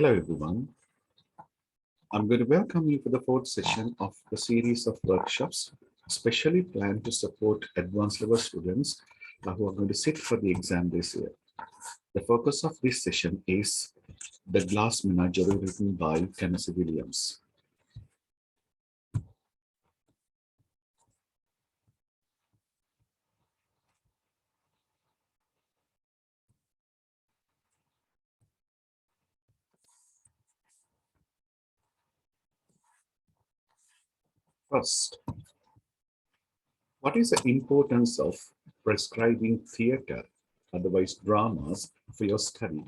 Hello, everyone. I'm going to welcome you for the fourth session of the series of workshops, specially planned to support advanced level students who are going to sit for the exam this year. The focus of this session is The Glass Menagerie, written by Tennessee Williams. First, what is the importance of prescribing theater, otherwise dramas, for your study?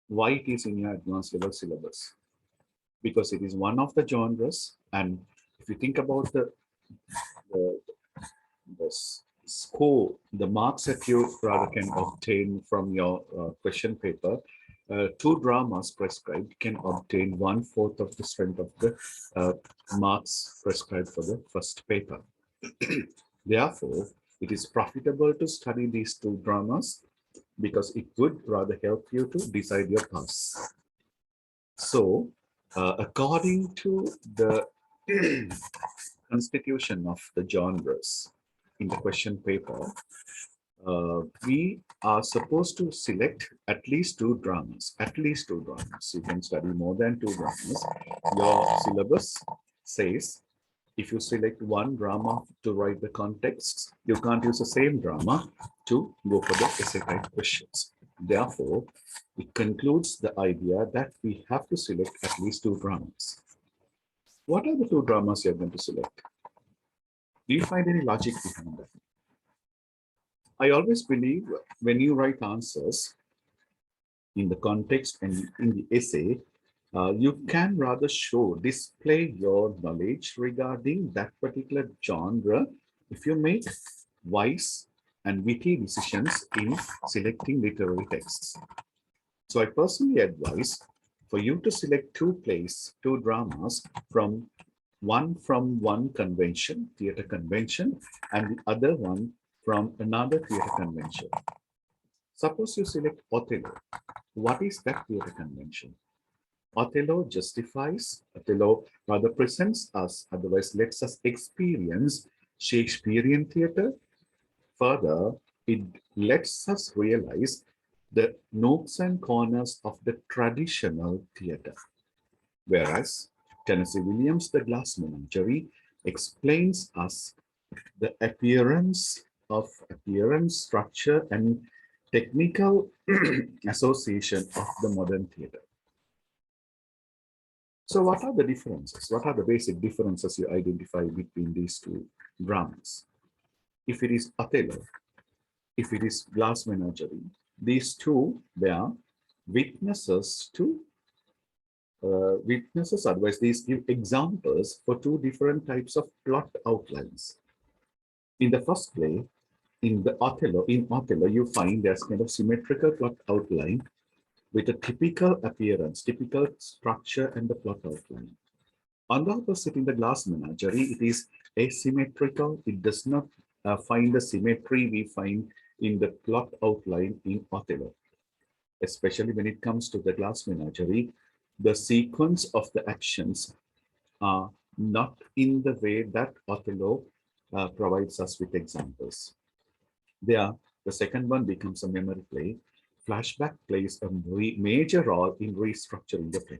Why it is in your advanced level syllabus? Because it is one of the genres, and if you think about the, the score, the marks that you rather can obtain from your question paper, two dramas prescribed can obtain 1/4 of the strength of the marks prescribed for the first paper. Therefore, it is profitable to study these two dramas because it would rather help you to decide your pass. So, according to the constitution of the genres in the question paper, we are supposed to select at least two dramas. At least two dramas. You can study more than two dramas. Your syllabus says if you select one drama to write the contexts, you can't use the same drama to go for the essay type questions. Therefore, it concludes the idea that we have to select at least two dramas. What are the two dramas you're going to select? Do you find any logic behind that? I always believe when you write answers in the context and in the essay, you can rather display your knowledge regarding that particular genre if you make wise and witty decisions in selecting literary texts. So I personally advise for you to select two plays, two dramas from one convention, theater convention, and the other one from another theater convention. Suppose you select Othello. What is that theater convention? Othello rather presents us, otherwise lets us experience Shakespearean theater. Further, it lets us realize the nooks and corners of the traditional theater. Whereas Tennessee Williams' The Glass Menagerie explains us the appearance, structure, and technical association of the modern theater. So what are the differences? What are the basic differences you identify between these two dramas? If it is Othello, if it is Glass Menagerie, these two were witnesses, otherwise these give examples for two different types of plot outlines. In the first play, in Othello, you find there's kind of symmetrical plot outline with a typical appearance, typical structure, and the plot outline. On the opposite, in the Glass Menagerie, it is asymmetrical. It does not find the symmetry we find in the plot outline in Othello. Especially when it comes to the Glass Menagerie, the sequence of the actions are not in the way that Othello provides us with examples. There, the second one becomes a memory play. Flashback plays a major role in restructuring the play.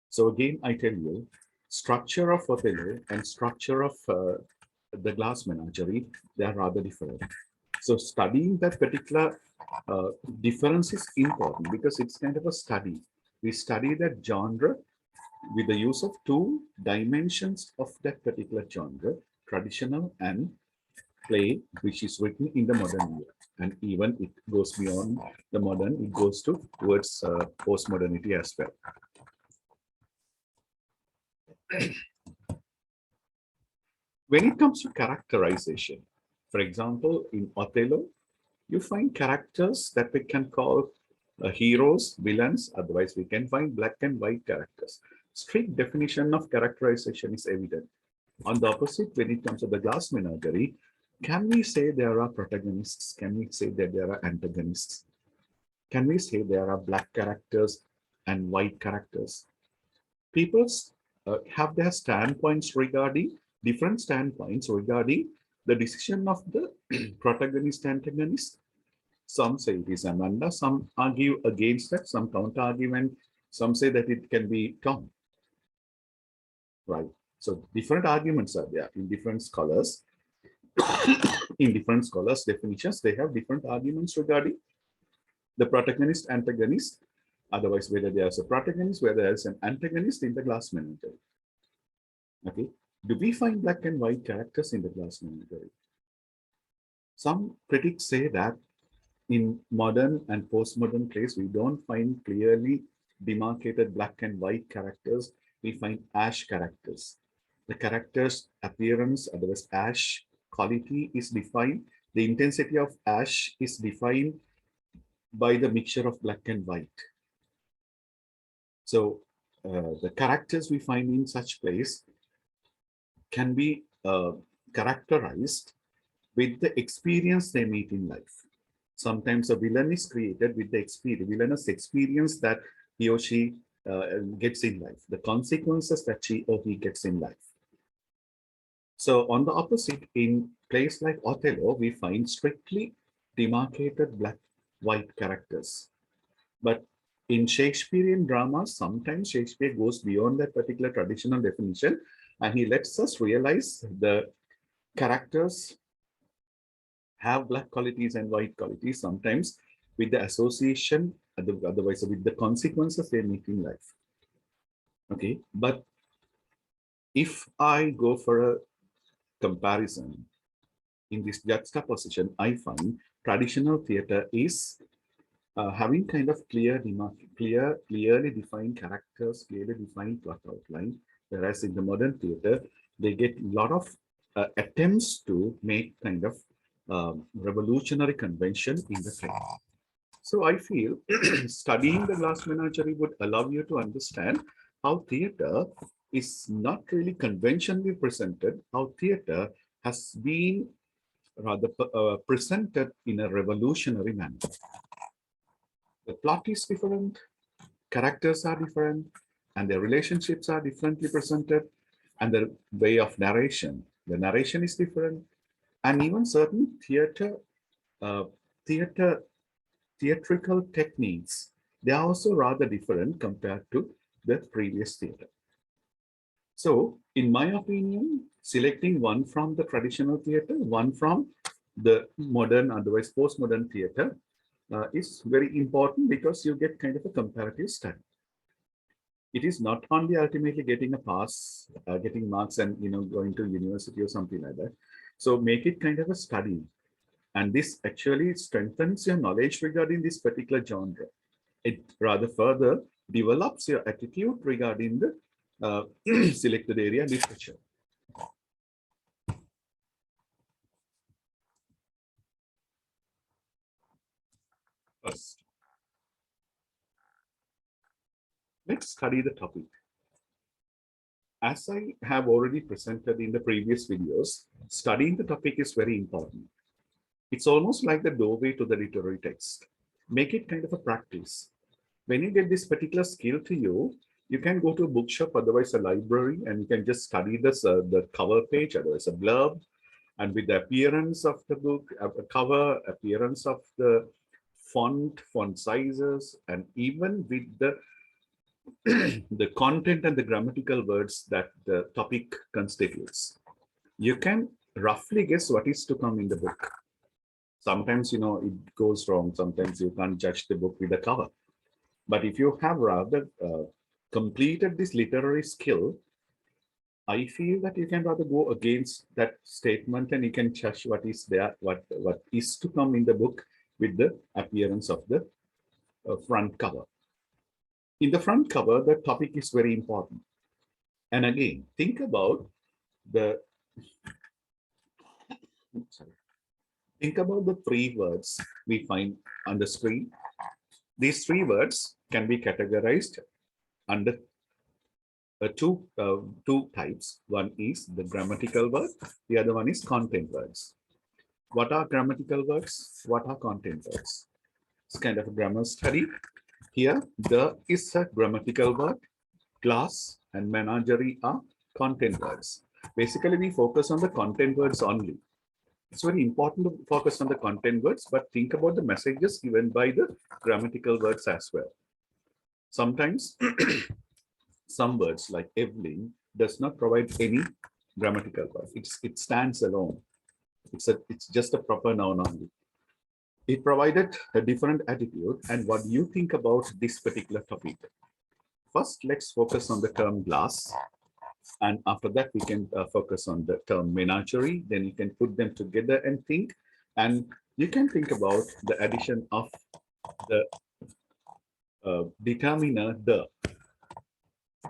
So again, I tell you, structure of Othello and structure of the Glass Menagerie, they are rather different. So studying that particular difference is important because it's kind of a study. We study that genre with the use of two dimensions of that particular genre, traditional and play, which is written in the modern era. And even it goes beyond the modern, it goes towards postmodernity as well. When it comes to characterization, for example, in Othello, you find characters that we can call heroes, villains, otherwise we can find black and white characters. Strict definition of characterization is evident. On the opposite, when it comes to the Glass Menagerie, can we say there are protagonists? Can we say that there are antagonists? Can we say there are black characters and white characters. People have their standpoints regarding different standpoints regarding the decision of the protagonist antagonist. Some say it is Amanda, some argue against that, some counter argument, some say that it can be Tom. Right. So different arguments are there in different scholars. In different scholars' definitions, they have different arguments regarding the protagonist, antagonist, otherwise whether there's a protagonist, whether there's an antagonist in the glass menagerie. Okay. Do we find black and white characters in the glass menagerie? Some critics say that in modern and postmodern plays, we don't find clearly demarcated black and white characters. We find ash characters. The character's appearance, otherwise ash quality, is defined. The intensity of ash is defined by the mixture of black and white. So the characters we find in such plays can be characterized with the experience they meet in life. Sometimes a villain is created with the villainous experience that he or she gets in life, the consequences that she or he gets in life. So on the opposite, in plays like Othello, we find strictly demarcated black-white characters. But in Shakespearean dramas, sometimes Shakespeare goes beyond that particular traditional definition, and he lets us realize the characters have black qualities and white qualities, sometimes with the association, otherwise with the consequences they meet in life. Okay, but if I go for a comparison in this juxtaposition, I find traditional theater is having kind of clearly defined characters, clearly defined plot outline, whereas in the modern theater, they get a lot of attempts to make kind of revolutionary convention in the play. So I feel studying the glass menagerie would allow you to understand how theater is not really conventionally presented, how theater has been rather presented in a revolutionary manner. The plot is different, characters are different, and their relationships are differently presented, and the way of narration, the narration is different, and even certain theatrical techniques, they are also rather different compared to the previous theater. So, in my opinion, selecting one from the traditional theater, one from the modern, otherwise postmodern theater, is very important because you get kind of a comparative study. It is not only ultimately getting a pass, getting marks and going to university or something like that. So make it kind of a study. And this actually strengthens your knowledge regarding this particular genre. It rather further develops your attitude regarding the selected area literature. First, let's study the topic. As I have already presented in the previous videos, studying the topic is very important. It's almost like the doorway to the literary text. Make it kind of a practice. When you get this particular skill to you, you can go to a bookshop, otherwise a library, and you can just study this, the cover page, otherwise a blurb, and with the appearance of the book, cover, appearance of the font sizes, and even with the the content and the grammatical words that the topic constitutes, you can roughly guess what is to come in the book. Sometimes, it goes wrong. Sometimes you can't judge the book with the cover. But if you have rather completed this literary skill, I feel that you can rather go against that statement and you can judge what is there, what is to come in the book with the appearance of the front cover. In the front cover, the topic is very important. And again, think about the three words we find on the screen. These three words can be categorized under two types. One is the grammatical word, the other one is content words. What are grammatical words? What are content words? It's kind of a grammar study. Here, the is a grammatical word, glass and menagerie are content words. Basically, we focus on the content words only. It's very important to focus on the content words, but think about the messages given by the grammatical words as well. Sometimes some words like Evelyn does not provide any grammatical word. It stands alone. It's just a proper noun only. It provided a different attitude and what you think about this particular topic. First, let's focus on the term glass. And after that, we can focus on the term menagerie. Then you can put them together and think. And you can think about the addition of the determiner the.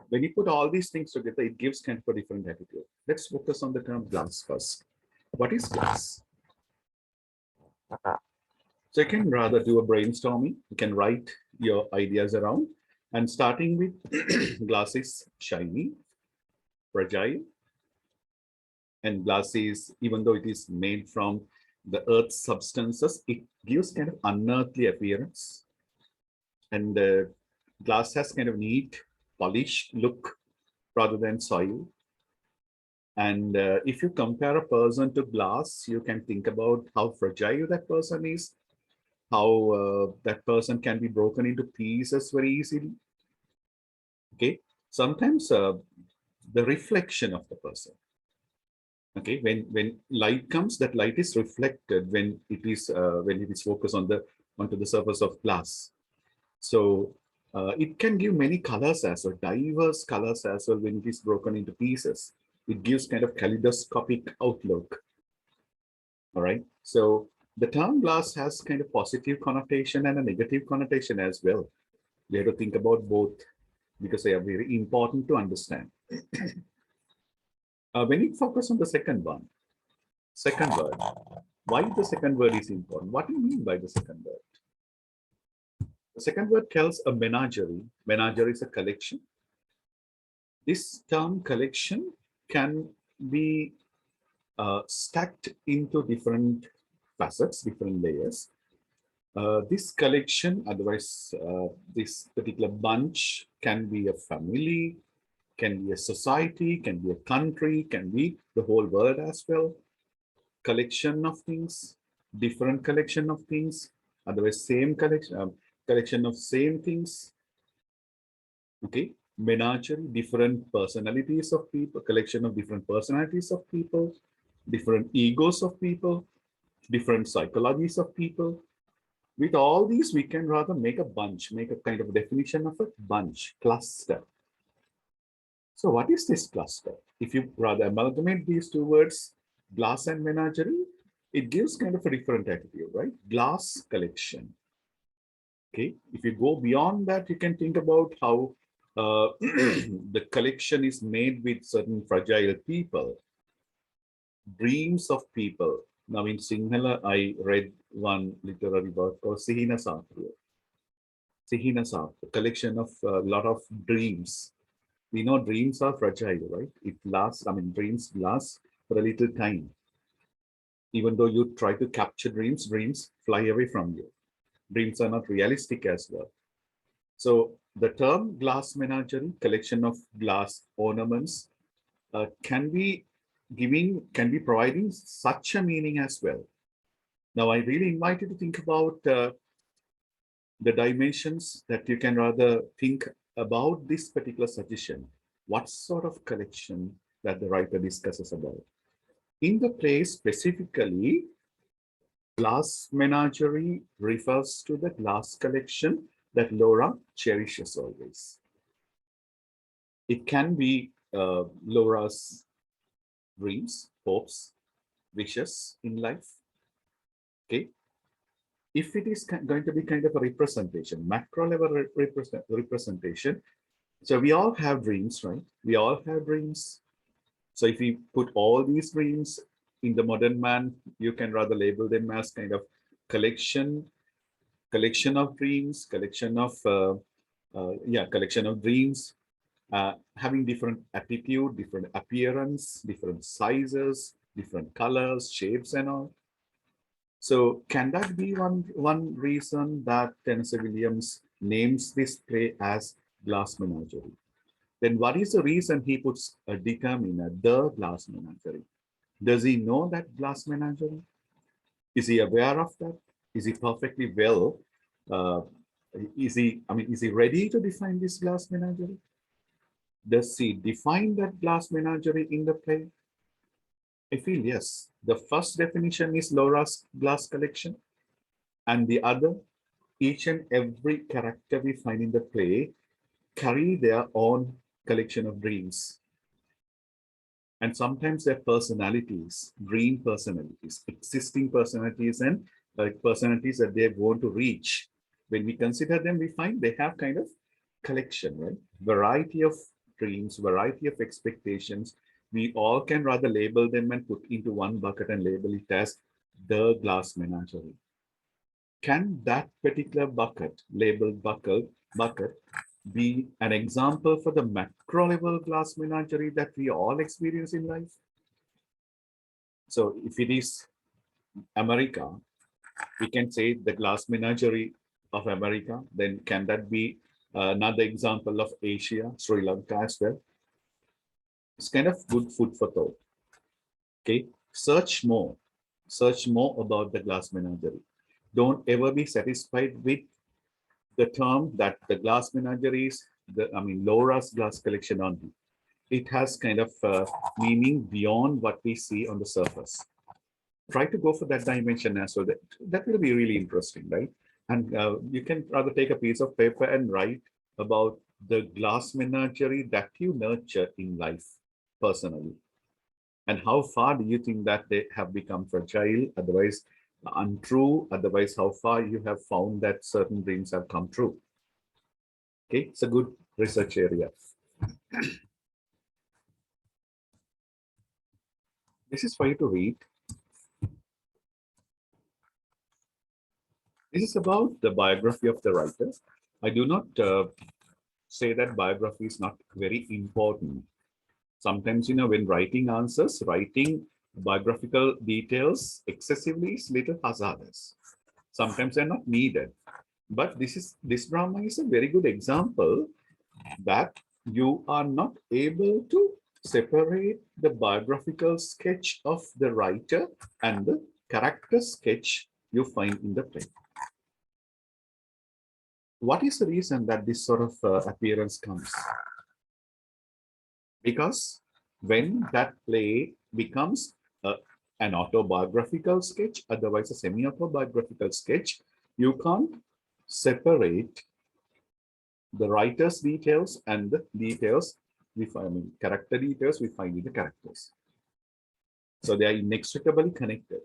When you put all these things together, it gives kind of a different attitude. Let's focus on the term glass first. What is glass? So you can rather do a brainstorming. You can write your ideas around. And starting with glass is shiny, fragile, and glass is, even though it is made from the earth's substances, it gives kind of unearthly appearance. And glass has kind of neat, polished look rather than soil. And if you compare a person to glass, you can think about how fragile that person is, how that person can be broken into pieces very easily. Okay, sometimes the reflection of the person. Okay, when light comes, that light is reflected when it is focused on onto the surface of glass. So it can give many colors as well, diverse colors as well when it is broken into pieces. It gives kind of kaleidoscopic outlook. All right. So the term glass has kind of positive connotation and a negative connotation as well. We have to think about both because they are very important to understand. When you focus on the second word, why the second word is important? What do you mean by the second word? The second word tells a menagerie. Menagerie is a collection. This term collection can be stacked into different facets, different layers. This collection, otherwise this particular bunch, can be a family, can be a society, can be a country, can be the whole world as well. Collection of things, different collection of things, otherwise same collection, collection of same things. Okay, menagerie, different personalities of people, collection of different personalities of people, different egos of people, different psychologies of people. With all these, we can rather make a bunch, make a kind of definition of a bunch, cluster. So what is this cluster? If you rather amalgamate these two words, glass and menagerie, it gives kind of a different attitude, right? Glass collection. Okay, if you go beyond that, you can think about how the collection is made with certain fragile people, dreams of people. Now in Sinhala, I read one literary work called Sihina Satya. Sihina Satya, collection of a lot of dreams. We know dreams are fragile, right? It lasts, I mean, dreams last for a little time. Even though you try to capture dreams, dreams fly away from you. Dreams are not realistic as well. So the term glass menagerie, collection of glass ornaments, can be providing such a meaning as well. Now, I really invite you to think about the dimensions that you can rather think about this particular suggestion. What sort of collection that the writer discusses about? In the play specifically, glass menagerie refers to the glass collection that Laura cherishes always. It can be Laura's dreams, hopes, wishes in life. Okay. If it is going to be kind of a representation, macro level representation, so we all have dreams, right? We all have dreams. So if we put all these dreams in the modern man, you can rather label them as kind of collection of dreams, collection of dreams, having different attitude, different appearance, different sizes, different colors, shapes, and all. So can that be one reason that Tennessee Williams names this play as Glass Menagerie? Then what is the reason he puts a determiner, the Glass Menagerie? Does he know that Glass Menagerie? Is he aware of that? Is he perfectly well? Uh, is he ready to define this Glass Menagerie? Does he define that Glass Menagerie in the play? I feel yes. The first definition is Laura's glass collection, and the other, each and every character we find in the play carry their own collection of dreams. And sometimes their personalities, dream personalities, existing personalities, and personalities that they want to reach. When we consider them, we find they have kind of collection, right? Variety of dreams, variety of expectations. We all can rather label them and put into one bucket and label it as the glass menagerie. Can that particular bucket, labeled bucket, be an example for the macro level glass menagerie that we all experience in life? So if it is America, we can say the glass menagerie of America. Then can that be another example of Asia, Sri Lanka as well? It's kind of good food for thought. Okay, search more about the glass menagerie. Don't ever be satisfied with the term that the glass menagerie is Laura's glass collection only. It has kind of meaning beyond what we see on the surface. Try to go for that dimension as well. That will be really interesting, right? And you can rather take a piece of paper and write about the glass menagerie that you nurture in life personally. And how far do you think that they have become fragile, otherwise untrue, otherwise how far you have found that certain dreams have come true. Okay, it's a good research area. This is for you to read. This is about the biography of the writer. I do not say that biography is not very important. Sometimes, when writing answers, writing biographical details excessively is little hazardous. Sometimes they're not needed. But this drama is a very good example that you are not able to separate the biographical sketch of the writer and the character sketch you find in the play. What is the reason that this sort of appearance comes? Because when that play becomes an autobiographical sketch, otherwise a semi-autobiographical sketch, you can't separate the writer's details and the details we find, character details we find in the characters. So they are inextricably connected.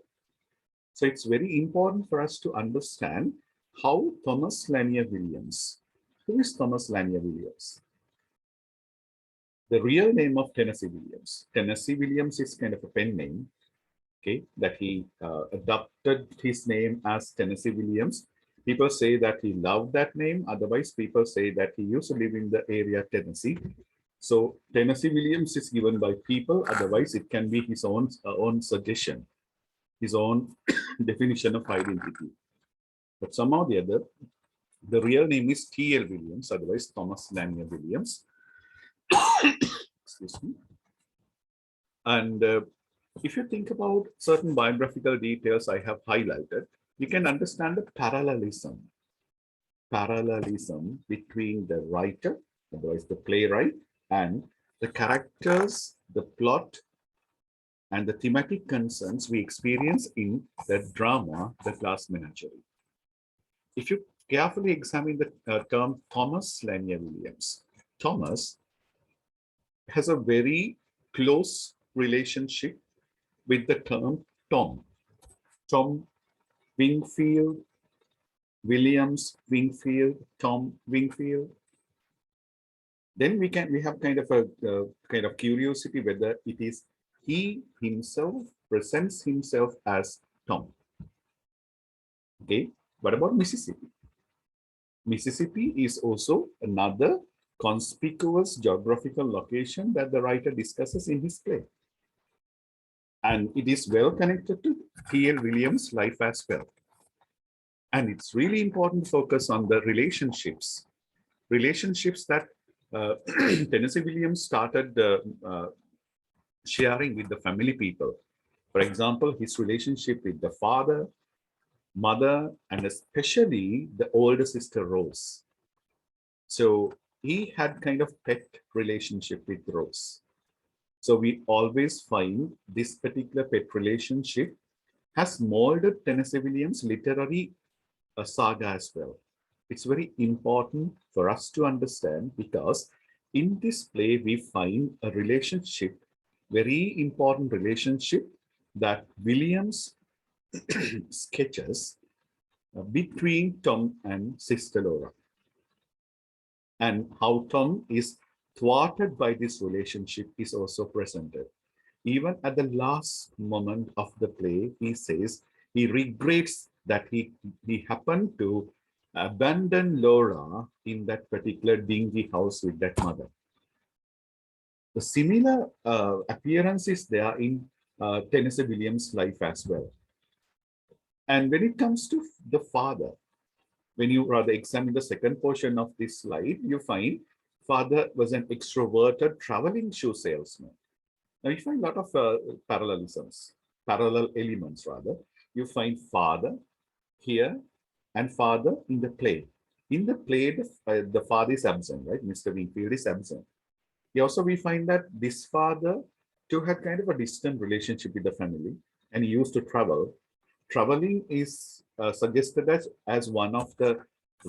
So it's very important for us to understand how Thomas Lanier Williams, who is Thomas Lanier Williams? The real name of Tennessee Williams. Tennessee Williams is kind of a pen name, okay, that he adopted his name as Tennessee Williams. People say that he loved that name. Otherwise, people say that he used to live in the area Tennessee. So Tennessee Williams is given by people. Otherwise, it can be his own suggestion, his own definition of identity. But somehow or the other, the real name is T.L. Williams, otherwise Thomas Lanier Williams. Excuse me. And if you think about certain biographical details I have highlighted, you can understand the parallelism between the writer, otherwise the playwright, and the characters, the plot, and the thematic concerns we experience in the drama, The Glass Menagerie. If you carefully examine the term Thomas Lanier Williams, Thomas has a very close relationship with the term Tom. Tom Wingfield, Williams Wingfield, Tom Wingfield. Then we have kind of a curiosity whether it is he himself presents himself as Tom. Okay, what about Mississippi? Mississippi is also another conspicuous geographical location that the writer discusses in his play. And it is well connected to T.L. Williams' life as well. And it's really important to focus on the relationships that Tennessee Williams started sharing with the family people. For example, his relationship with the father, mother, and especially the older sister Rose. So he had kind of pet relationship with Rose. So we always find this particular pet relationship has molded Tennessee Williams' literary saga as well. It's very important for us to understand because in this play we find a relationship, very important relationship that Williams sketches between Tom and Sister Laura, and how Tom is thwarted by this relationship is also presented. Even at the last moment of the play, he says he regrets that he happened to abandon Laura in that particular dingy house with that mother. The similar appearance is there in Tennessee Williams' life as well. And when it comes to the father, when you rather examine the second portion of this slide, you find father was an extroverted traveling shoe salesman. Now you find a lot of parallelisms, parallel elements rather. You find father here and father in the play. In the play, the father is absent, right? Mr. Wingfield is absent. Here also we find that this father too had kind of a distant relationship with the family and he used to travel. Traveling is suggested as one of the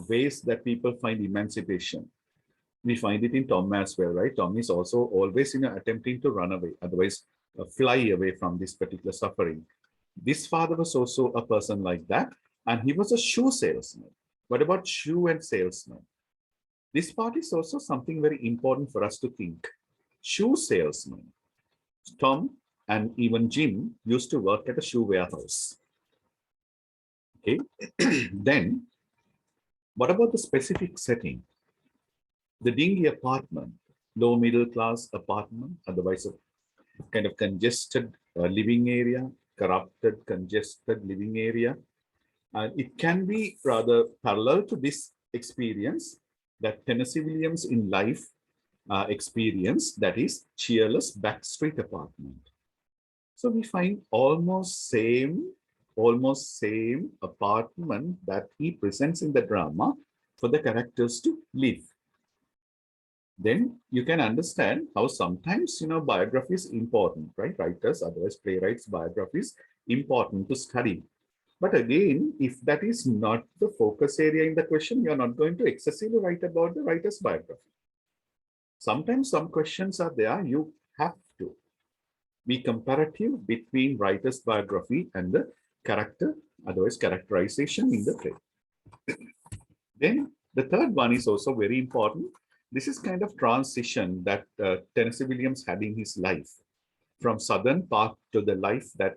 ways that people find emancipation. We find it in Tom as well, right? Tom is also always attempting to run away, otherwise fly away from this particular suffering. This father was also a person like that, and he was a shoe salesman. What about shoe and salesman? This part is also something very important for us to think. Shoe salesman. Tom and even Jim used to work at a shoe warehouse. Okay, then what about the specific setting? The dingy apartment, low middle class apartment, otherwise a kind of congested living area, corrupted, congested living area. And it can be rather parallel to this experience that Tennessee Williams in life experienced, that is cheerless backstreet apartment. So we find almost same apartment that he presents in the drama for the characters to live. Then you can understand how sometimes biography is important, right? Writers, otherwise playwrights, biographies important to study. But again, if that is not the focus area in the question, you're not going to excessively write about the writer's biography. Sometimes some questions are there, you have to be comparative between writer's biography and the character, otherwise characterization in the play. Then the third one is also very important. This is kind of transition that Tennessee Williams had in his life from southern part to the life that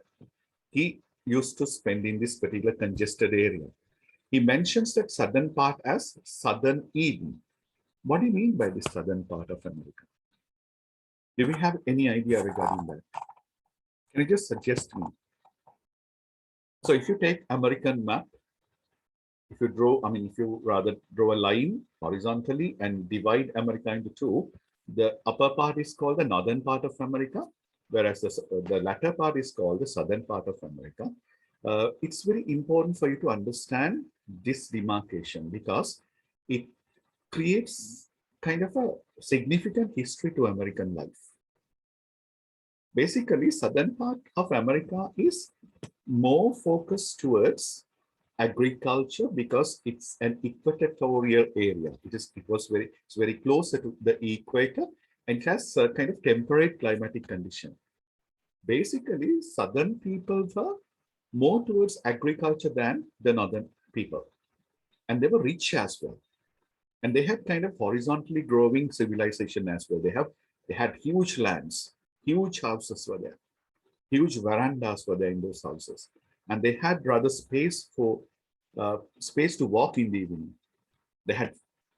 he used to spend in this particular congested area. He mentions that southern part as Southern Eden. What do you mean by the southern part of America? Do we have any idea regarding that? Can you just suggest me? So if you take American map, if you rather draw a line horizontally and divide America into two, the upper part is called the northern part of America, whereas the latter part is called the southern part of America. It's very important for you to understand this demarcation because it creates kind of a significant history to American life. Basically, southern part of America is more focused towards agriculture because it's an equatorial area. It's very close to the equator and it has a kind of temperate climatic condition. Basically, southern people were more towards agriculture than the northern people. And they were rich as well. And they had kind of horizontally growing civilization as well. They had huge lands, huge houses were there, huge verandas were there in those houses. And they had rather space to walk in the evening. They had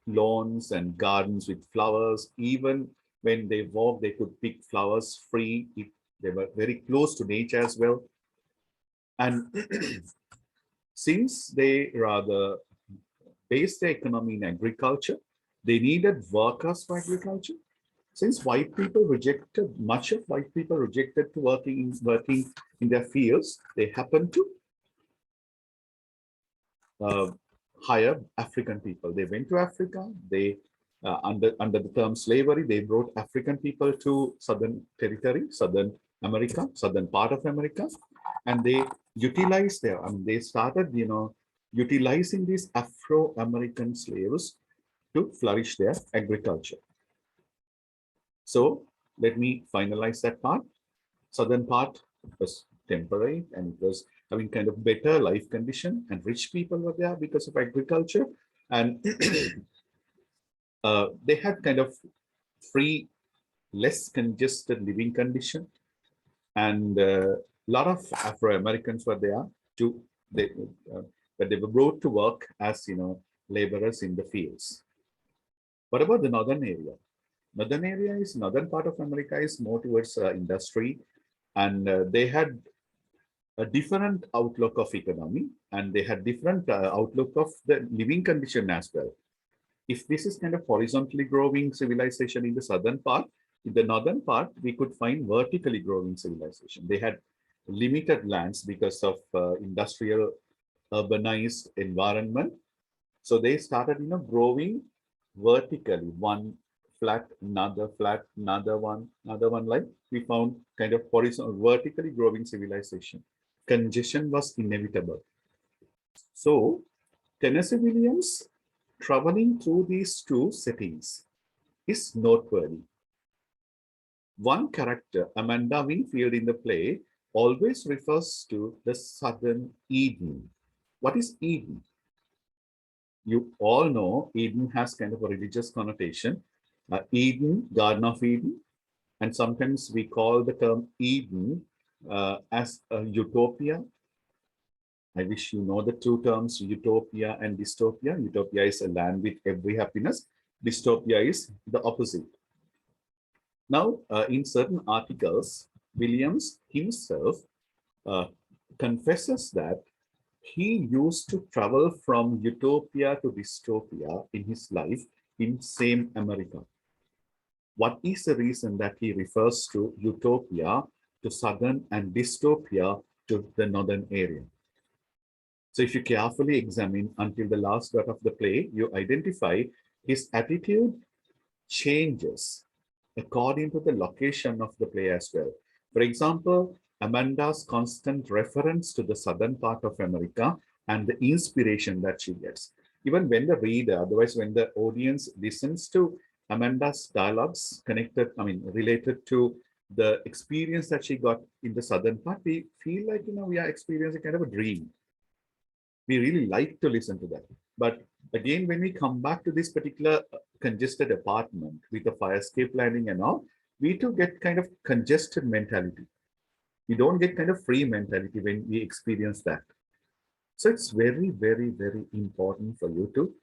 lawns and gardens with flowers. Even when they walked, they could pick flowers free. They were very close to nature as well. And since they rather based their economy in agriculture, they needed workers for agriculture. Since white people rejected, much of white people rejected to working in their fields, they happened to uh, hire African people. They went to Africa. They under the term slavery, they brought African people to southern territory, southern America, southern part of America, and they utilized their. I mean, they started, utilizing these Afro-American slaves to flourish their agriculture. So let me finalize that part. Southern part was temporary and it was having kind of better life condition, and rich people were there because of agriculture, and they had kind of free, less congested living condition, and a lot of Afro-Americans were there to they but they were brought to work as laborers in the fields. What about the northern area? Northern part of America is more towards industry, and they had a different outlook of economy, and they had different outlook of the living condition as well. If this is kind of horizontally growing civilization in the southern part, in the northern part, we could find vertically growing civilization. They had limited lands because of industrial urbanized environment. So they started, growing vertically, one flat, another one, like we found kind of horizontal, vertically growing civilization. Congestion was inevitable. So Tennessee Williams traveling through these two settings is noteworthy. One character, Amanda Wingfield in the play, always refers to the southern Eden. What is Eden? You all know Eden has kind of a religious connotation. Eden, Garden of Eden, and sometimes we call the term Eden as a utopia. I wish you know the two terms, utopia and dystopia. Utopia is a land with every happiness. Dystopia is the opposite. Now, in certain articles, Williams himself uh, confesses that he used to travel from utopia to dystopia in his life in same America. What is the reason that he refers to utopia to southern and dystopia to the northern area? So if you carefully examine until the last dot of the play, you identify his attitude changes according to the location of the play as well. For example, Amanda's constant reference to the southern part of America and the inspiration that she gets. Even when the reader, otherwise when the audience listens to Amanda's dialogues related to the experience that she got in the southern part, we feel like, we are experiencing kind of a dream. We really like to listen to that. But again, when we come back to this particular congested apartment with a fire escape planning and all, we too get kind of congested mentality. We don't get kind of free mentality when we experience that. So it's very, very, very important for you to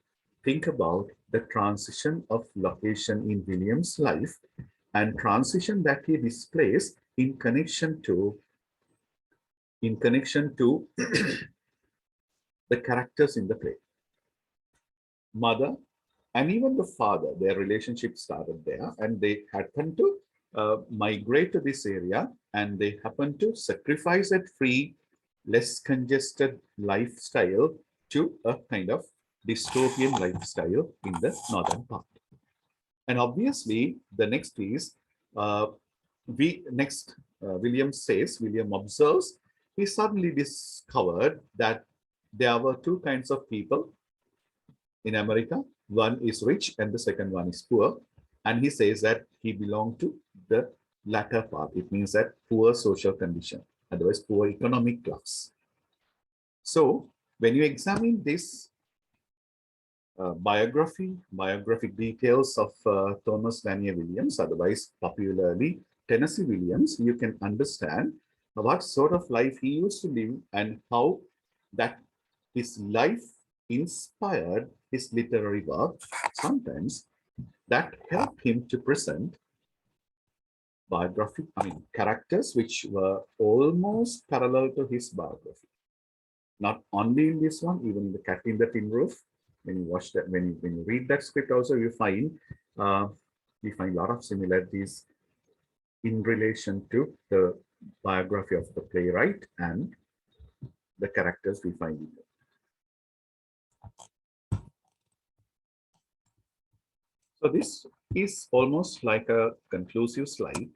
think about the transition of location in William's life and transition that he displays in connection to the characters in the play. Mother and even the father, their relationship started there, and they happened to migrate to this area, and they happened to sacrifice that free, less congested lifestyle to a kind of dystopian lifestyle in the northern part. And obviously, the next is William observes, he suddenly discovered that there were two kinds of people in America. One is rich and the second one is poor. And he says that he belonged to the latter part. It means that poor social condition, otherwise poor economic class. So when you examine this biographic details of Thomas Lanier Williams, otherwise popularly Tennessee Williams, you can understand what sort of life he used to live and how that his life inspired his literary work. Sometimes that helped him to present biography, characters which were almost parallel to his biography. Not only in this one, even in the Cat in the Tin Roof. When you watch that, when you read that script, also you find we find a lot of similarities in relation to the biography of the playwright and the characters we find in there. So this is almost like a conclusive slide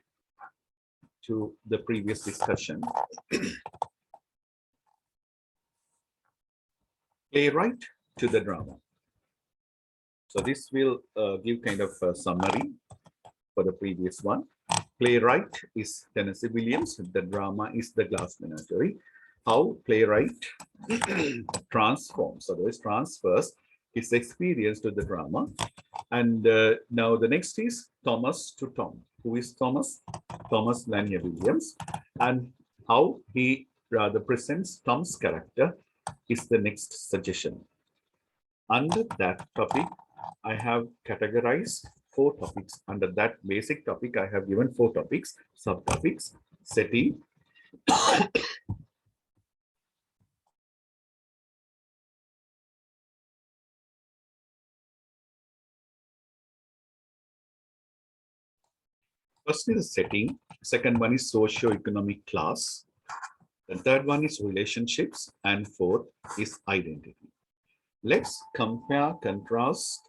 to the previous discussion. Playwright to the drama. So this will give kind of a summary for the previous one. Playwright is Tennessee Williams. The drama is the Glass Menagerie. How playwright transforms, otherwise transfers his experience to the drama. And now the next is Thomas to Tom. Who is Thomas? Thomas Lanier Williams. And how he rather presents Tom's character is the next suggestion. Under that topic, I have categorized 4 topics. Under that basic topic, I have given 4 topics, subtopics, setting, first is the setting, second one is socio-economic class, the third one is relationships, and fourth is identity. Let's compare, contrast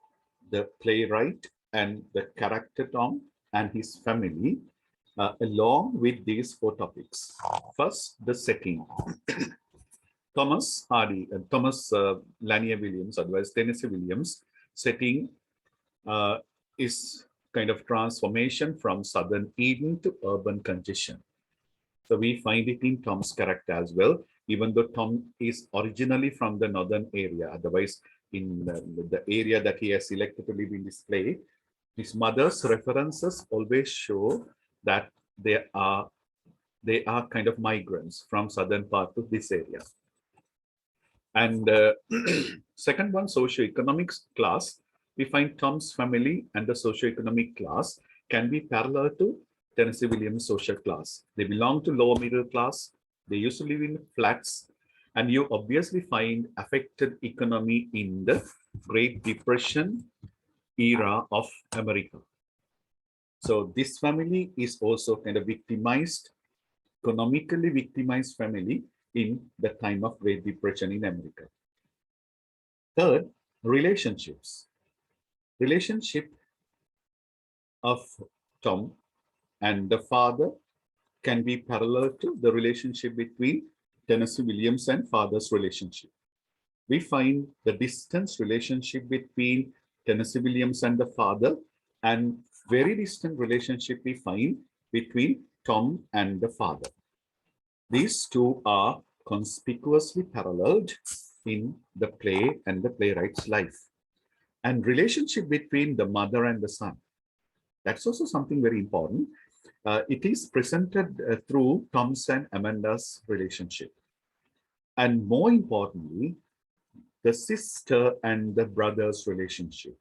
the playwright and the character Tom and his family along with these 4 topics. First, the setting. Thomas Lanier Williams, otherwise Tennessee Williams, setting is kind of transformation from southern Eden to urban congestion. So we find it in Tom's character as well, even though Tom is originally from the northern area. Otherwise, in the area that he has selected to live in this play, his mother's references always show that they are kind of migrants from southern part to this area. And second one, socioeconomic class. We find Tom's family and the socioeconomic class can be parallel to Tennessee Williams' social class. They belong to lower middle class. They used to live in flats. And you obviously find affected economy in the Great Depression era of America. So this family is also kind of victimized, economically victimized family in the time of Great Depression in America. Third, relationships. Relationship of Tom and the father can be parallel to the relationship between Tennessee Williams and father's relationship. We find the distance relationship between Tennessee Williams and the father, and very distant relationship we find between Tom and the father. These two are conspicuously paralleled in the play and the playwright's life. And relationship between the mother and the son. That's also something very important. It is presented through Tom's and Amanda's relationship. And more importantly, the sister and the brother's relationship.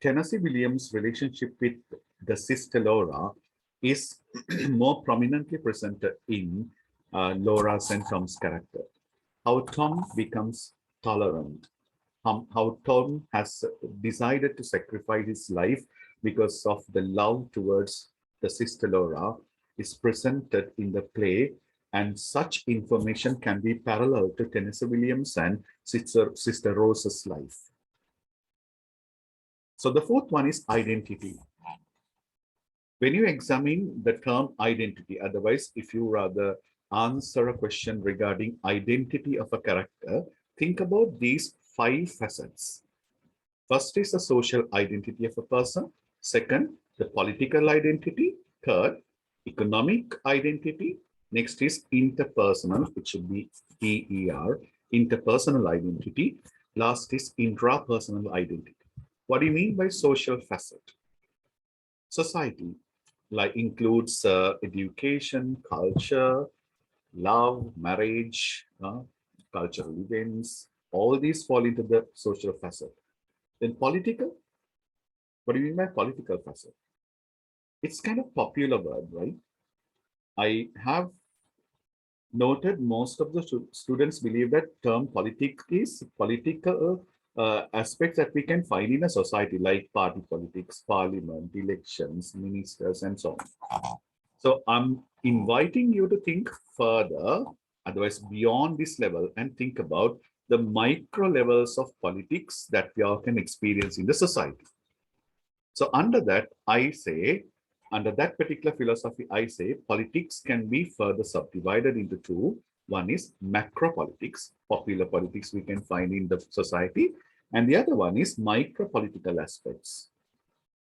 Tennessee Williams' relationship with the sister Laura is more prominently presented in Laura's and Tom's character. How Tom becomes tolerant, how Tom has decided to sacrifice his life because of the love towards the sister Laura is presented in the play, and such information can be parallel to Tennessee Williams and Sister Rose's life. So the fourth one is identity. When you examine the term identity, otherwise, if you rather answer a question regarding identity of a character, think about these 5 facets. First is the social identity of a person. Second, the political identity. Third, economic identity. Next is interpersonal, which should be PER, interpersonal identity. Last is intrapersonal identity. What do you mean by social facet? Society includes education, culture, love, marriage, cultural events. All these fall into the social facet. Then political. What do you mean by political facet? It's kind of popular word, right? I have noted most of the students believe that term politics is political aspects that we can find in a society like party politics, parliament, elections, ministers, and so on. So I'm inviting you to think further, otherwise beyond this level, and think about the micro levels of politics that we all can experience in the society. So under that, I say, under that particular philosophy, I say politics can be further subdivided into two. One is macro politics, popular politics we can find in the society, and the other one is micro political aspects.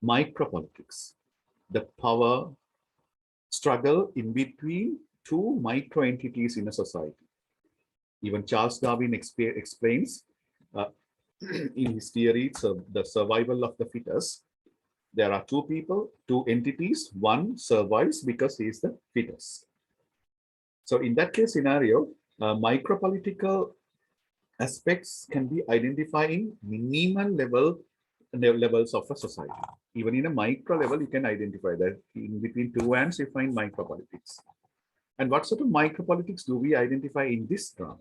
Micro politics, the power struggle in between two micro entities in a society. Even Charles Darwin explains uh, in his theory, so the survival of the fittest. There are two people, two entities. One survives because he is the fittest. So in that case scenario, micropolitical aspects can be identifying minimal levels of a society. Even in a micro level, you can identify that in between two ants, you find micropolitics. And what sort of micropolitics do we identify in this drama?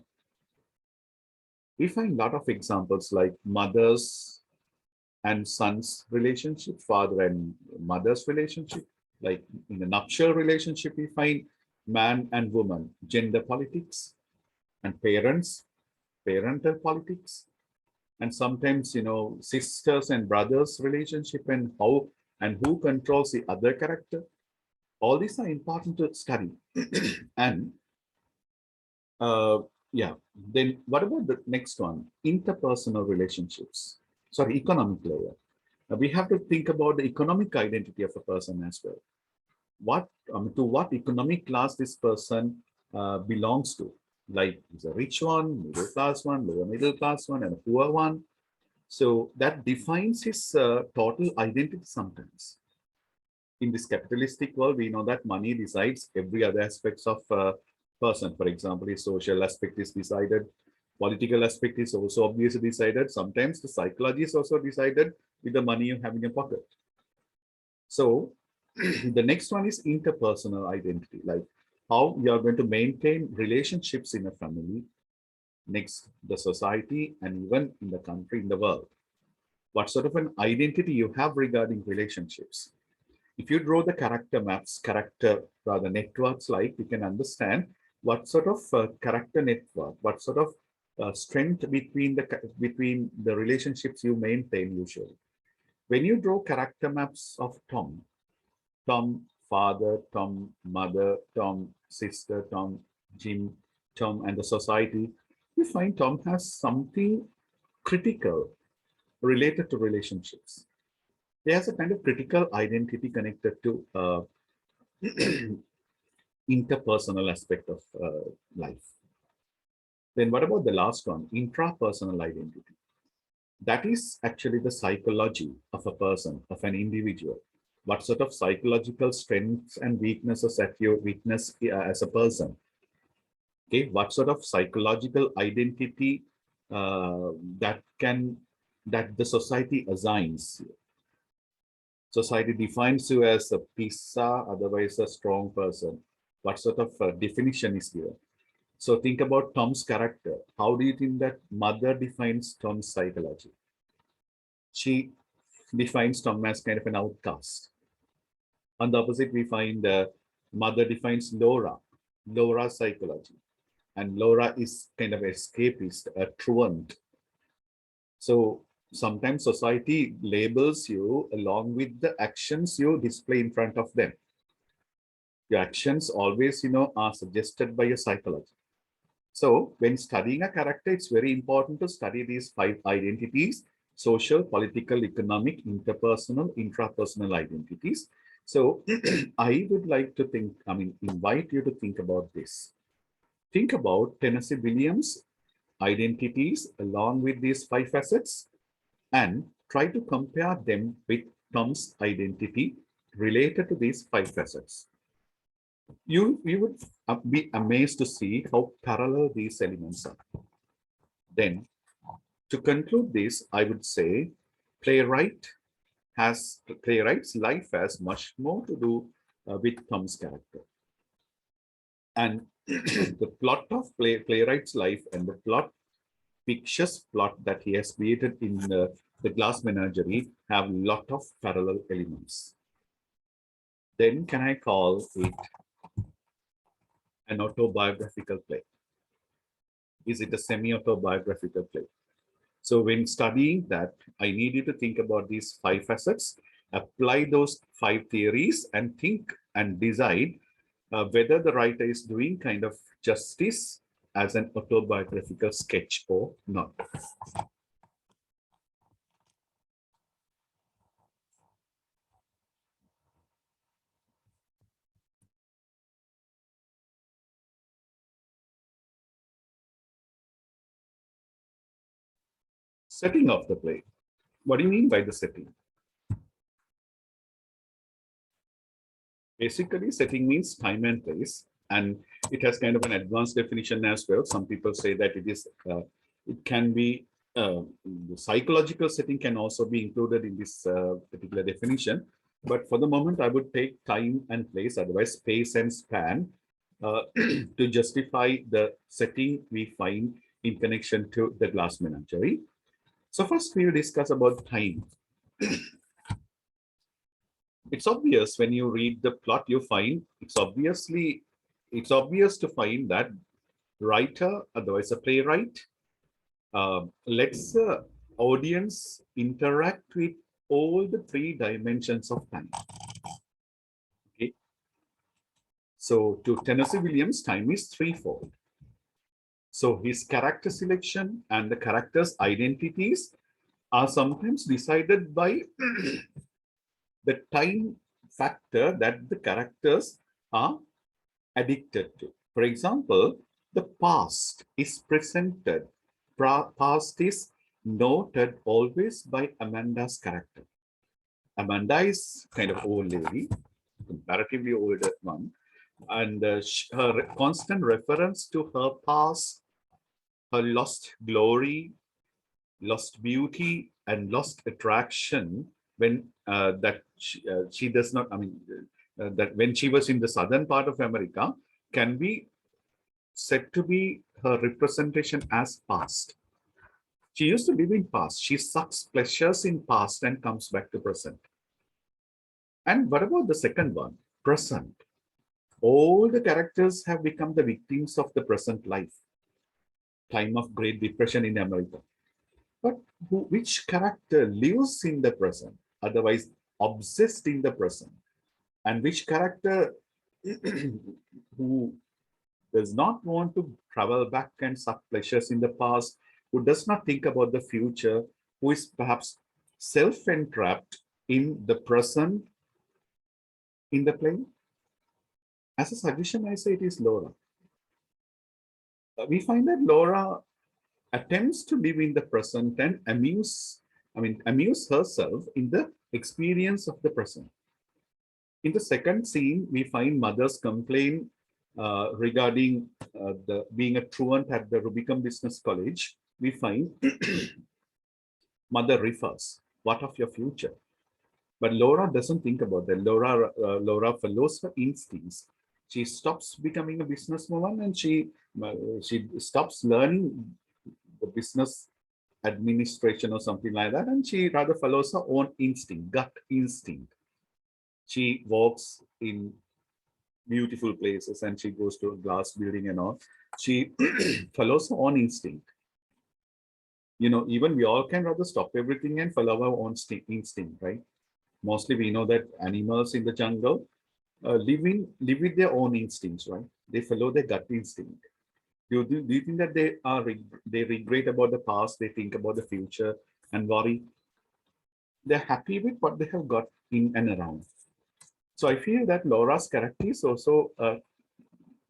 We find a lot of examples like mothers and sons relationship, father and mother's relationship. Like in a nuptial relationship, we find man and woman, gender politics, and parents, parental politics, and sometimes, sisters and brothers relationship and how and who controls the other character. All these are important to study. And uh, yeah, then what about the next one? Interpersonal relationships. Sorry, economic layer. We have to think about the economic identity of a person as well. To what economic class this person belongs to. Like he's a rich one, middle class one, lower middle class one, and a poor one. So that defines his total identity sometimes. In this capitalistic world, we know that money decides every other aspects of a person. For example, his social aspect is decided, political aspect is also obviously decided. Sometimes the psychology is also decided with the money you have in your pocket. So the next one is interpersonal identity, like how you are going to maintain relationships in a family, next the society, and even in the country, in the world. What sort of an identity you have regarding relationships? If you draw the character maps, character rather networks, like you can understand what sort of character network, what sort of strength between the relationships you maintain usually. When you draw character maps of Tom father, Tom mother, Tom sister, Tom Jim, Tom and the society, you find Tom has something critical related to relationships. He has a kind of critical identity connected to interpersonal aspect of life. Then what about the last one, intrapersonal identity? That is actually the psychology of a person, of an individual. What sort of psychological strengths and weaknesses that you witness as a person? Okay, what sort of psychological identity uh, that can that the society assigns you? Society defines you as a pizza, otherwise a strong person. What sort of definition is here? So think about Tom's character. How do you think that mother defines Tom's psychology? She defines Tom as kind of an outcast. On the opposite, we find mother defines Laura's psychology. And Laura is kind of escapist, a truant. So sometimes society labels you along with the actions you display in front of them. Your actions always, are suggested by your psychology. So when studying a character, it's very important to study these 5 identities: social, political, economic, interpersonal, intrapersonal identities. So I would like to invite you to think about this. Think about Tennessee Williams' identities along with these 5 facets and try to compare them with Tom's identity related to these 5 facets. You would be amazed to see how parallel these elements are. Then, to conclude this, I would say playwright, playwright's life has much more to do with Tom's character. And the plot of playwright's life and the fictitious plot that he has created in the Glass Menagerie have a lot of parallel elements. Then can I call it an autobiographical play? Is it a semi-autobiographical play? So when studying that, I need you to think about these 5 facets, apply those 5 theories and think and decide whether the writer is doing kind of justice as an autobiographical sketch or not. Setting of the play. What do you mean by the setting? Basically, setting means time and place, and it has kind of an advanced definition as well. Some people say that it can be the psychological setting can also be included in this particular definition. But for the moment, I would take time and place, otherwise space and span, to justify the setting we find in connection to the Glass Menagerie. So first we will discuss about time. It's obvious when you read the plot, you find it's obvious to find that writer, otherwise a playwright, lets the audience interact with all the 3 dimensions of time. Okay. So to Tennessee Williams, time is threefold. So his character selection and the characters' identities are sometimes decided by the time factor that the characters are addicted to. For example, the past is presented, past is noted always by Amanda's character. Amanda is kind of old lady, comparatively older one, and her constant reference to her past, her lost glory, lost beauty, and lost attraction when she does not, that when she was in the southern part of America can be said to be her representation as past. She used to live in past. She sucks pleasures in past and comes back to present. And what about the second one? Present. All the characters have become the victims of the present life. Time of Great Depression in America. But which character lives in the present, otherwise obsessed in the present? And which character who does not want to travel back and suck pleasures in the past, who does not think about the future, who is perhaps self-entrapped in the present in the play? As a suggestion, I say it is Laura. We find that Laura attempts to live in the present and amuse herself in the experience of the present. In the second scene, we find mother's complaint regarding being a truant at the Rubicon Business College. We find mother refers, what of your future? But Laura doesn't think about that. Laura follows her instincts. She stops becoming a businesswoman and she stops learning the business administration or something like that, and she rather follows her own instinct, gut instinct. She walks in beautiful places and she goes to a glass building and all. She follows her own instinct. You know, even we all can rather stop everything and follow our own instinct, right? Mostly we know that animals in the jungle live with their own instincts, right? They follow their gut instinct. Do you think that they regret about the past, they think about the future and worry? They're happy with what they have got in and around. So I feel that Laura's character is also a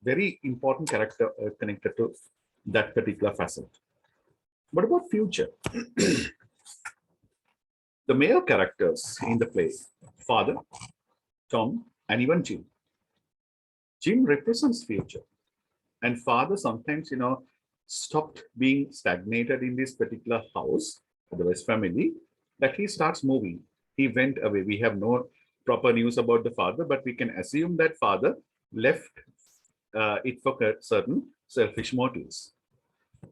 very important character connected to that particular facet. What about future? The male characters in the play, Father, Tom, and even Jim. Jim represents future. And Father sometimes, stopped being stagnated in this particular house, otherwise family, that he starts moving. He went away. We have no proper news about the father, but we can assume that father left it for certain selfish motives.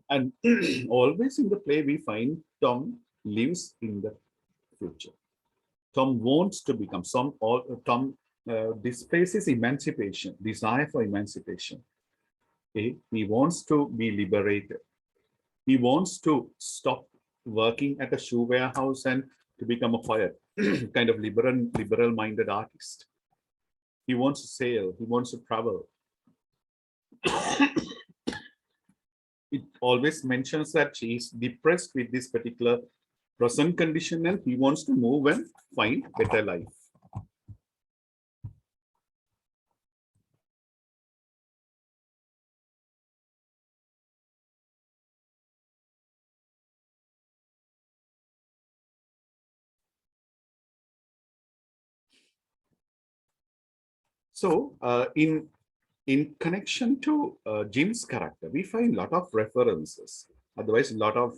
And always in the play, we find Tom lives in the future. Tom wants to become some. Tom displays his emancipation, desire for emancipation. Okay? He wants to be liberated. He wants to stop working at a shoe warehouse and to become a poet, kind of liberal-minded artist. He wants to sail. He wants to travel. It always mentions that she is depressed with this particular present condition and he wants to move and find better life. So in connection to Jim's character, we find a lot of references, otherwise a lot of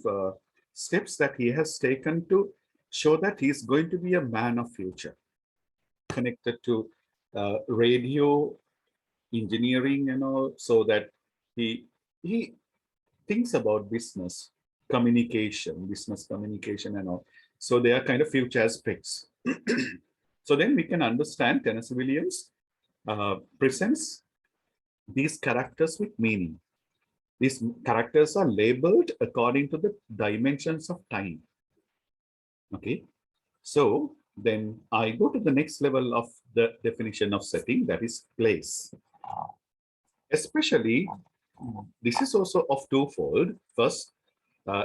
steps that he has taken to show that he's going to be a man of future, connected to radio engineering and all, so that he thinks about business communication and all. So they are kind of future aspects. So then we can understand Tennessee Williams presents these characters with meaning. These characters are labeled according to the dimensions of time. Okay, so then I go to the next level of the definition of setting, that is place. Especially, this is also of twofold. First,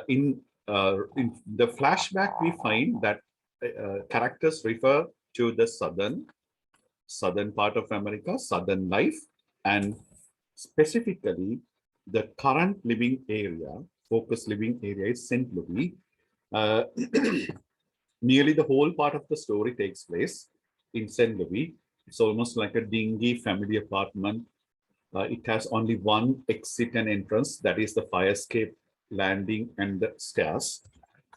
in the flashback, we find that characters refer to the southern part of America, southern life, and specifically the current living area, focus living area is St. Louis. Nearly the whole part of the story takes place in St. Louis. It's almost like a dingy family apartment. It has only one exit and entrance, that is the fire escape landing and the stairs.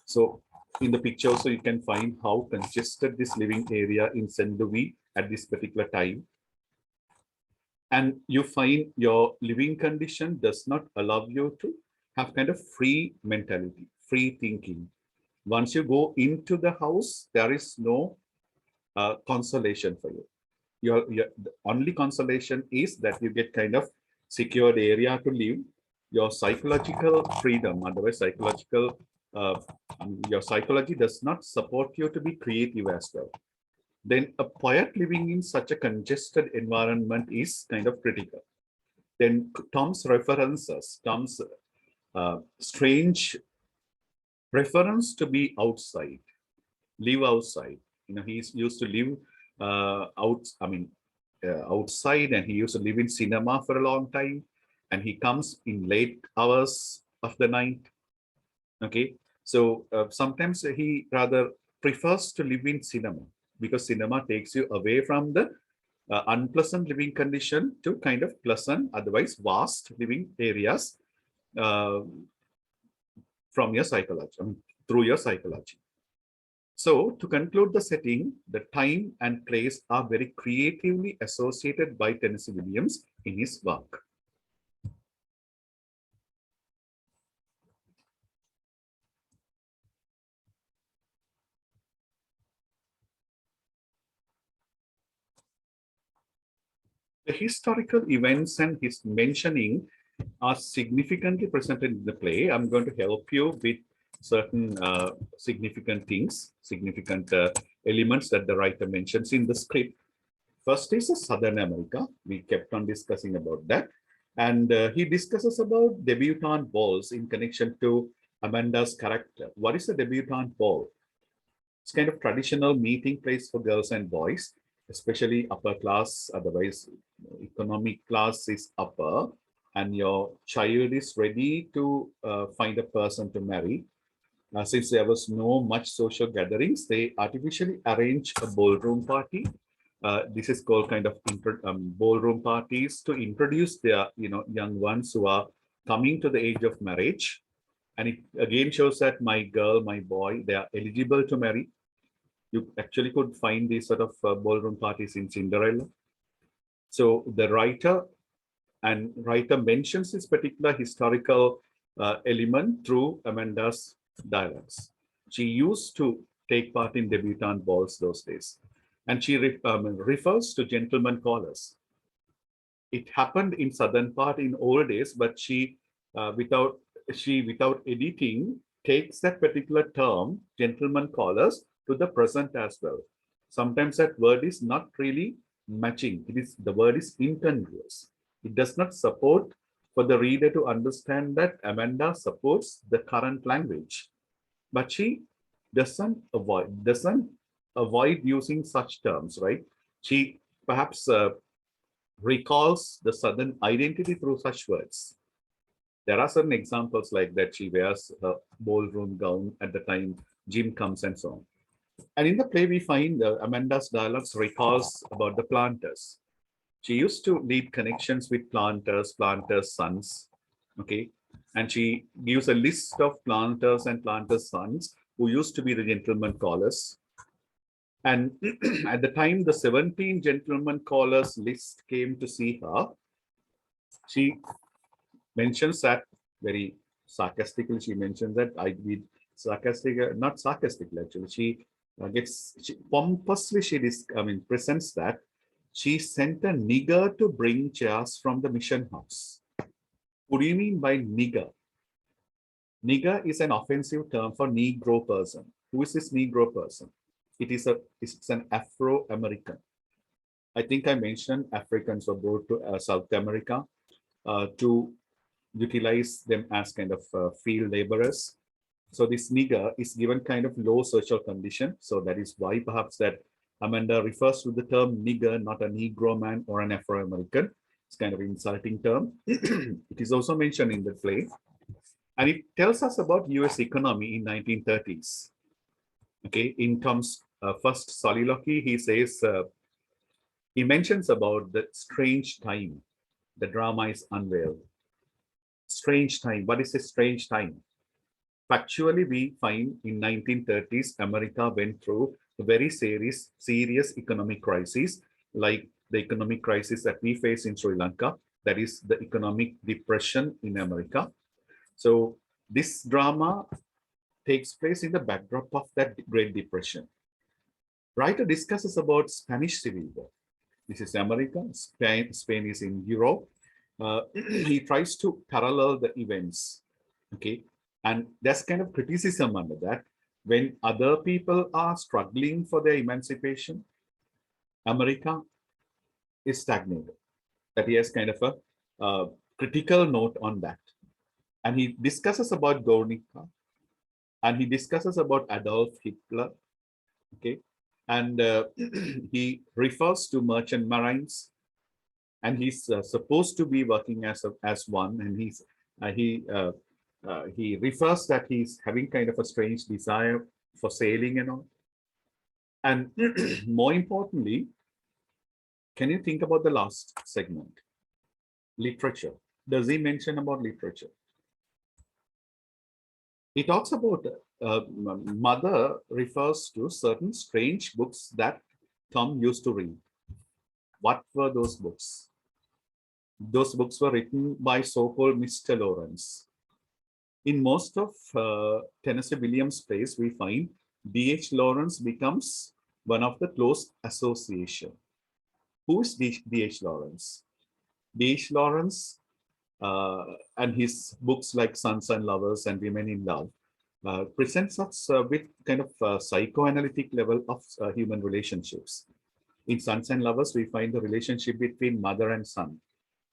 So in the picture also you can find how congested this living area in St. Louis at this particular time. And you find your living condition does not allow you to have kind of free mentality, free thinking. Once you go into the house, there is no consolation for you. The only consolation is that you get kind of secured area to live. Your psychological freedom, otherwise your psychology does not support you to be creative as well. Then a poet living in such a congested environment is kind of critical. Then Tom's references, Tom's strange preference to be outside, live outside. You know, he's used to live outside, and he used to live in cinema for a long time, and he comes in late hours of the night. Okay, so sometimes he rather prefers to live in cinema, because cinema takes you away from the unpleasant living condition to kind of pleasant, otherwise vast living areas from your psychology, through your psychology. So to conclude the setting, the time and place are very creatively associated by Tennessee Williams in his work. The historical events and his mentioning are significantly presented in the play. I'm going to help you with certain significant things, significant elements that the writer mentions in the script. First is Southern America. We kept on discussing about that. And he discusses about debutante balls in connection to Amanda's character. What is a debutante ball? It's kind of traditional meeting place for girls and boys, especially upper class, otherwise economic class is upper, and your child is ready to find a person to marry. Since there was no much social gatherings, they artificially arrange a ballroom party. This is called kind of ballroom parties to introduce their young ones who are coming to the age of marriage. And it again shows that my girl, my boy, they are eligible to marry. You actually could find these sort of ballroom parties in Cinderella. So the writer mentions this particular historical element through Amanda's dialogues. She used to take part in debutante balls those days, and she refers to gentlemen callers. It happened in southern part in old days, but without editing, takes that particular term, gentleman callers, to the present as well. Sometimes that word is not really matching. The word is incongruous. It does not support for the reader to understand that Amanda supports the current language, but she doesn't avoid using such terms, right? She perhaps recalls the Southern identity through such words. There are certain examples like that. She wears her ballroom gown at the time Jim comes and so on. And in the play, we find Amanda's dialogues recalls about the planters. She used to lead connections with planters' sons, okay? And she gives a list of planters and planters' sons who used to be the gentleman callers. And at the time the 17 gentleman callers list came to see her, she mentions that very sarcastically. She mentions that I did sarcastic, not sarcastically actually. She pompously presents that she sent a nigger to bring chairs from the mission house. What do you mean by nigger? Nigger is an offensive term for Negro person. Who is this Negro person? It's an Afro-American. I think I mentioned Africans were brought to South America to utilize them as kind of field laborers. So this nigger is given kind of low social condition. So that is why perhaps that Amanda refers to the term nigger, not a Negro man or an Afro-American. It's kind of an insulting term. It is also mentioned in the play. And it tells us about US economy in 1930s. Okay, in Tom's first soliloquy, he says, he mentions about the strange time. The drama is unveiled. Strange time. What is a strange time? Factually, we find in 1930s, America went through a very serious economic crisis, like the economic crisis that we face in Sri Lanka. That is the economic depression in America. So this drama takes place in the backdrop of that Great Depression. Writer discusses about Spanish Civil War. This is America, Spain is in Europe. He tries to parallel the events, okay? And there's kind of criticism under that. When other people are struggling for their emancipation, America is stagnated. That he has kind of a critical note on that. And he discusses about Guernica, and he discusses about Adolf Hitler, okay? And he refers to merchant marines, and he's supposed to be working as one, and he refers that he's having kind of a strange desire for sailing and all. And more importantly, can you think about the last segment? Literature. Does he mention about literature? He talks about mother refers to certain strange books that Tom used to read. What were those books? Those books were written by so-called Mr. Lawrence. In most of Tennessee Williams' plays, we find D.H. Lawrence becomes one of the close association. Who is D.H. Lawrence? D.H. Lawrence and his books like Sons and Lovers and Women in Love presents us with kind of psychoanalytic level of human relationships. In Sons and Lovers, we find the relationship between mother and son,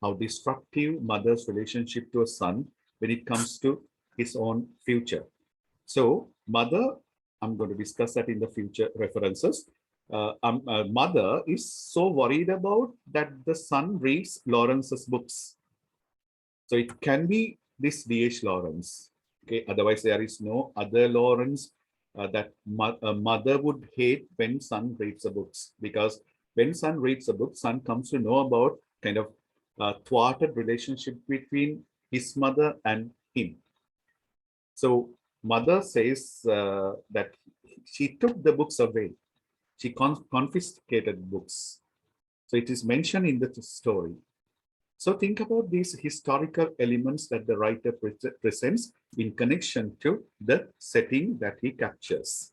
how destructive mother's relationship to a son when it comes to his own future. So mother, I'm going to discuss that in the future references. Mother is so worried about that the son reads Lawrence's books. So it can be this D.H. Lawrence. Okay, otherwise there is no other Lawrence that a mother would hate when son reads the books, because when son reads a book, son comes to know about kind of thwarted relationship between his mother and him. So mother says that she took the books away. She confiscated books. So it is mentioned in the story. So think about these historical elements that the writer presents in connection to the setting that he captures.